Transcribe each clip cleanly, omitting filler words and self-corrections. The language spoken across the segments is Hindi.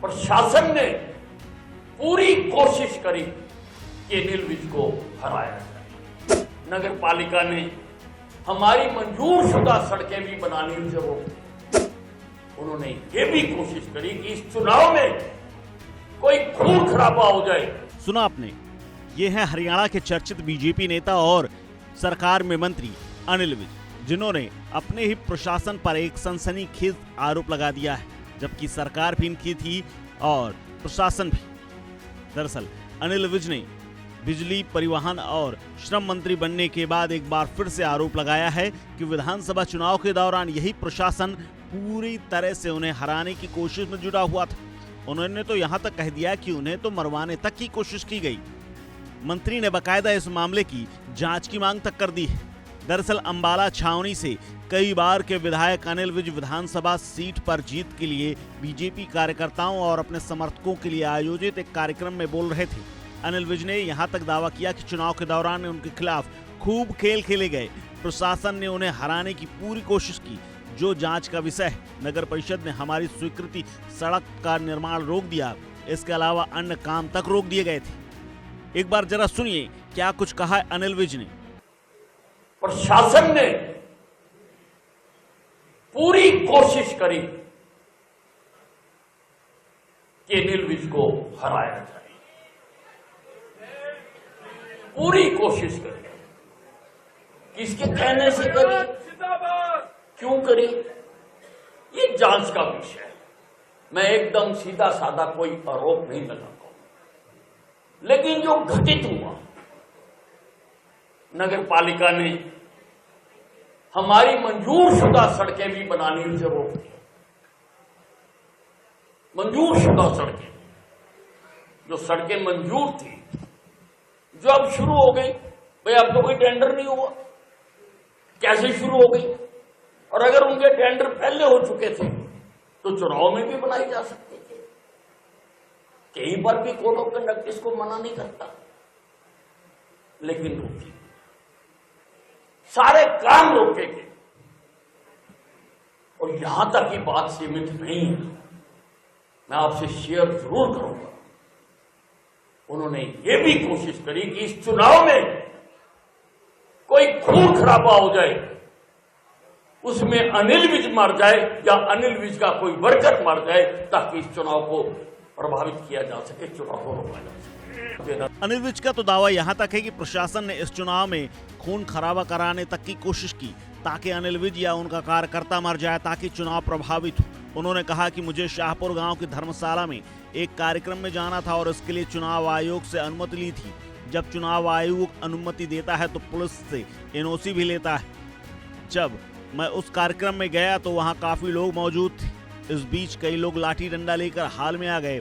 प्रशासन ने पूरी कोशिश करी कि अनिल विज को हराया जाए। नगर पालिका ने हमारी मंजूर शुदा सड़कें भी बनानी से रोकी। उन्होंने ये भी कोशिश करी कि इस चुनाव में कोई खून खराबा हो जाए। सुना आपने, ये है हरियाणा के चर्चित बीजेपी नेता और सरकार में मंत्री अनिल विज, जिन्होंने अपने ही प्रशासन पर एक सनसनीखेज आरोप लगा दिया है, जबकि सरकार भी इनकी थी और प्रशासन भी। दरअसल अनिल विज ने बिजली, परिवहन और श्रम मंत्री बनने के बाद एक बार फिर से आरोप लगाया है कि विधानसभा चुनाव के दौरान यही प्रशासन पूरी तरह से उन्हें हराने की कोशिश में जुटा हुआ था। उन्होंने तो यहां तक कह दिया कि उन्हें तो मरवाने तक की कोशिश की गई। मंत्री ने बकायदा इस मामले की जांच की मांग तक कर दी है। दरअसल अंबाला छावनी से कई बार के विधायक अनिल विज विधानसभा सीट पर जीत के लिए बीजेपी कार्यकर्ताओं और अपने समर्थकों के लिए आयोजित एक कार्यक्रम में बोल रहे थे। अनिल विज ने यहां तक दावा किया कि चुनाव के दौरान उनके खिलाफ खूब खेल खेले गए। प्रशासन ने उन्हें हराने की पूरी कोशिश की, जो जांच का विषय है। नगर परिषद ने हमारी स्वीकृति सड़क का निर्माण रोक दिया, इसके अलावा अन्य काम तक रोक दिए गए थे। एक बार जरा सुनिए क्या कुछ कहा है अनिल विज ने। प्रशासन ने पूरी कोशिश करी कि अनिल विज को हराया जाए। पूरी कोशिश करी। किसके कहने से करी, क्यों करी, ये जांच का विषय है। मैं एकदम सीधा साधा कोई आरोप नहीं लगाता, लेकिन जो घटित हुआ, नगर पालिका ने हमारी मंजूर शुदा सड़कें भी बनानी से रोकी। मंजूर शुदा सड़कें, जो सड़कें मंजूर थी, जो अब शुरू हो गई। भाई अब तो कोई टेंडर नहीं हुआ, कैसे शुरू हो गई? और अगर उनके टेंडर पहले हो चुके थे तो चुनाव में भी बनाई जा सकती थी। कहीं पर भी कोड ऑफ कंडक्ट इसको मना नहीं करता, लेकिन रोकी, सारे काम रोके गए। और यहां तक की बात सीमित नहीं है, मैं आपसे शेयर जरूर करूंगा। उन्होंने ये भी कोशिश करी कि इस चुनाव में कोई खून खराबा हो जाए, उसमें अनिल विज मर जाए या अनिल विज का कोई वर्कर मर जाए, ताकि इस चुनाव को प्रभावित किया जा सके, चुनाव को रोका जा सके। अनिल विज का तो दावा यहां तक है कि प्रशासन ने इस चुनाव में खून खराबा कराने तक की कोशिश की, ताकि अनिल विज या उनका कार्यकर्ता मर जाए, ताकि चुनाव प्रभावित हो। उन्होंने कहा कि मुझे शाहपुर गांव की धर्मशाला में एक कार्यक्रम में जाना था और इसके लिए चुनाव आयोग से अनुमति ली थी। जब चुनाव आयोग अनुमति देता है तो पुलिस से एनओसी भी लेता है। जब मैं उस कार्यक्रम में गया तो वहां काफी लोग मौजूद थे। इस बीच कई लोग लाठी डंडा लेकर हाल में आ गए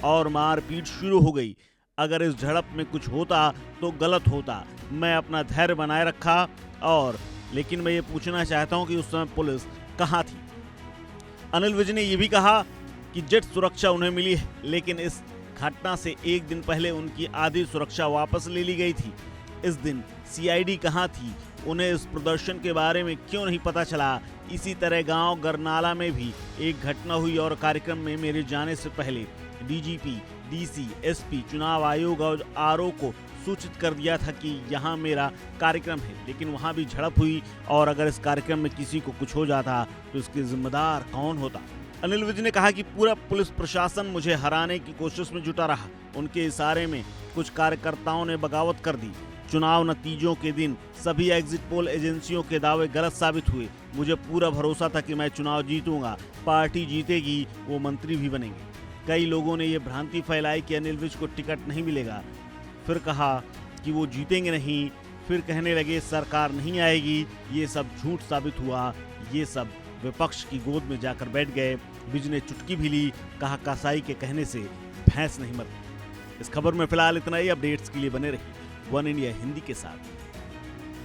और मारपीट शुरू हो गई। अगर इस झड़प में कुछ होता तो गलत होता। मैं अपना धैर्य बनाए रखा लेकिन मैं ये पूछना चाहता हूं कि उस समय पुलिस कहां थी। अनिल विज ने यह भी कहा कि जेट सुरक्षा उन्हें मिली है, लेकिन इस घटना से एक दिन पहले उनकी आधी सुरक्षा वापस ले ली गई थी। इस दिन सीआईडी कहां थी, उन्हें इस प्रदर्शन के बारे में क्यों नहीं पता चला। इसी तरह गांव गरनाला में भी एक घटना हुई और कार्यक्रम में मेरे जाने से पहले डीजीपी, डीसी, एसपी, चुनाव आयोग और आरओ को सूचित कर दिया था कि यहाँ मेरा कार्यक्रम है, लेकिन वहाँ भी झड़प हुई और अगर इस कार्यक्रम में किसी को कुछ हो जाता तो इसके जिम्मेदार कौन होता। अनिल विज ने कहा कि पूरा पुलिस प्रशासन मुझे हराने की कोशिश में जुटा रहा। उनके इशारे में कुछ कार्यकर्ताओं ने बगावत कर दी। चुनाव नतीजों के दिन सभी एग्जिट पोल एजेंसियों के दावे गलत साबित हुए। मुझे पूरा भरोसा था कि मैं चुनाव जीतूंगा, पार्टी जीतेगी, वो मंत्री भी बनेंगे। कई लोगों ने ये भ्रांति फैलाई कि अनिल विज को टिकट नहीं मिलेगा, फिर कहा कि वो जीतेंगे नहीं, फिर कहने लगे सरकार नहीं आएगी। ये सब झूठ साबित हुआ। ये सब विपक्ष की गोद में जाकर बैठ गए। विज ने चुटकी भी ली, कहा कसाई के कहने से भैंस नहीं मरती। इस खबर में फिलहाल इतना ही। अपडेट्स के लिए बने रहिए वन इंडिया हिंदी के साथ।